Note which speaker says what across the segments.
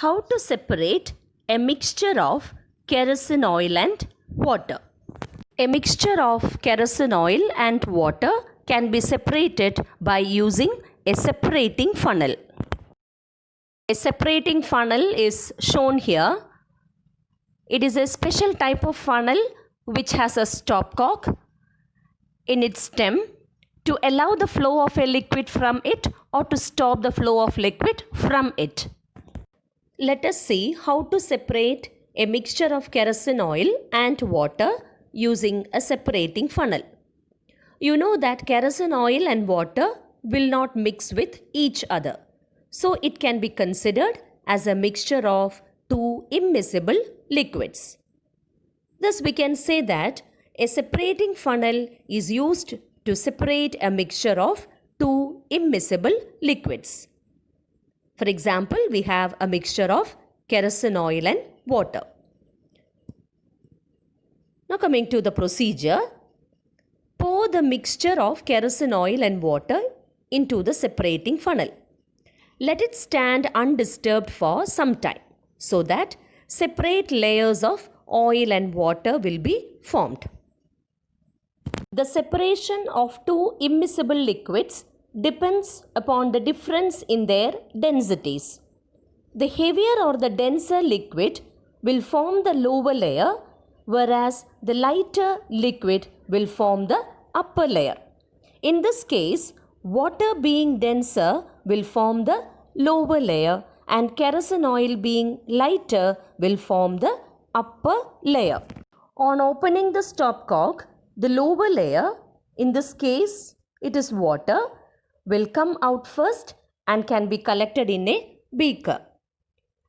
Speaker 1: How to separate a mixture of kerosene oil and water? A mixture of kerosene oil and water can be separated by using a separating funnel. A separating funnel is shown here. It is a special type of funnel which has a stopcock in its stem to allow the flow of a liquid from it or to stop the flow of liquid from it. Let us see how to separate a mixture of kerosene oil and water using a separating funnel. You know that kerosene oil and water will not mix with each other. So it can be considered as a mixture of two immiscible liquids. Thus we can say that a separating funnel is used to separate a mixture of two immiscible liquids. For example, we have a mixture of kerosene oil and water. Now coming to the procedure, pour the mixture of kerosene oil and water into the separating funnel. Let it stand undisturbed for some time so that separate layers of oil and water will be formed. The separation of two immiscible liquids depends upon the difference in their densities. The heavier or the denser liquid will form the lower layer, whereas the lighter liquid will form the upper layer. In this case, water being denser will form the lower layer and kerosene oil being lighter will form the upper layer. On opening the stopcock, the lower layer, in this case it is water, will come out first and can be collected in a beaker.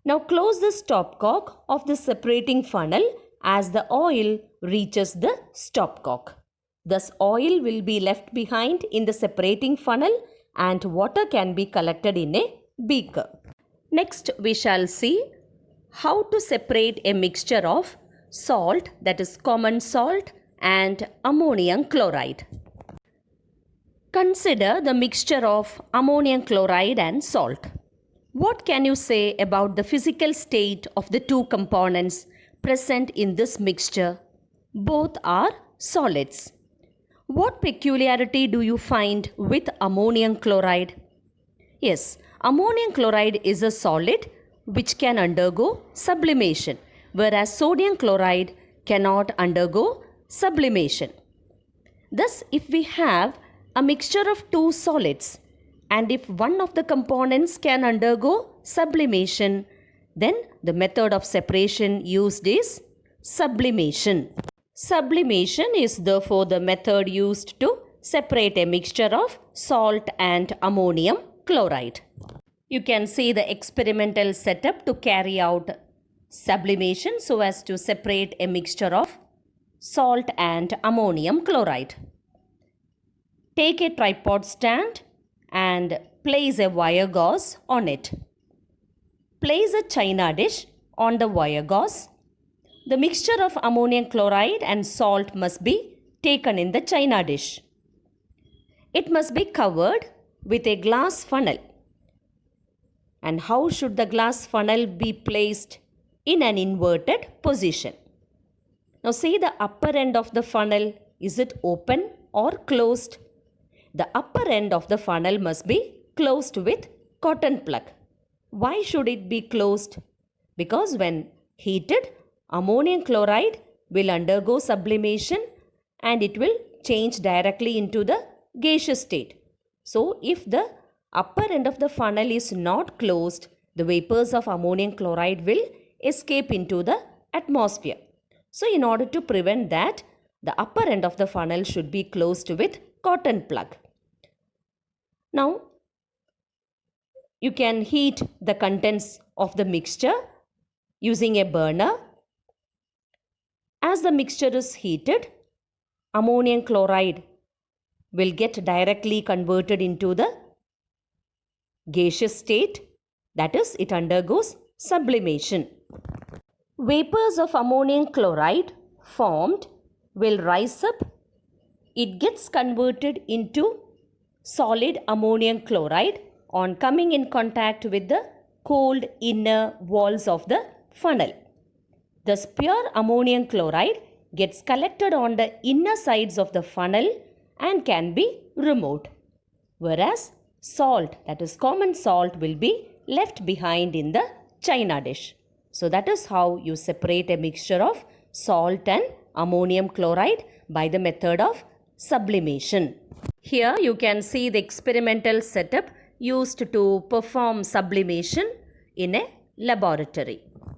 Speaker 1: Now close the stopcock of the separating funnel as the oil reaches the stopcock. Thus oil will be left behind in the separating funnel and water can be collected in a beaker. Next we shall see how to separate a mixture of salt, that is common salt, and ammonium chloride. Consider the mixture of ammonium chloride and salt. What can you say about the physical state of the two components present in this mixture? Both are solids. What peculiarity do you find with ammonium chloride? Yes, ammonium chloride is a solid which can undergo sublimation, whereas sodium chloride cannot undergo sublimation. Thus, if we have a mixture of two solids and if one of the components can undergo sublimation, then the method of separation used is sublimation. Sublimation is therefore the method used to separate a mixture of salt and ammonium chloride. You can see the experimental setup to carry out sublimation so as to separate a mixture of salt and ammonium chloride. Take a tripod stand and place a wire gauze on it. Place a china dish on the wire gauze. The mixture of ammonium chloride and salt must be taken in the china dish. It must be covered with a glass funnel. And how should the glass funnel be placed? In an inverted position. Now see the upper end of the funnel, is it open or closed? The upper end of the funnel must be closed with cotton plug. Why should it be closed? Because when heated, ammonium chloride will undergo sublimation and it will change directly into the gaseous state. So if the upper end of the funnel is not closed, the vapors of ammonium chloride will escape into the atmosphere. So in order to prevent that, the upper end of the funnel should be closed with cotton plug. Now, you can heat the contents of the mixture using a burner. As the mixture is heated, ammonium chloride will get directly converted into the gaseous state, that is, it undergoes sublimation. Vapors of ammonium chloride formed will rise up. It gets converted into solid ammonium chloride on coming in contact with the cold inner walls of the funnel. Thus, pure ammonium chloride gets collected on the inner sides of the funnel and can be removed. Whereas salt, that is common salt, will be left behind in the china dish. So that is how you separate a mixture of salt and ammonium chloride by the method of sublimation. Here you can see the experimental setup used to perform sublimation in a laboratory.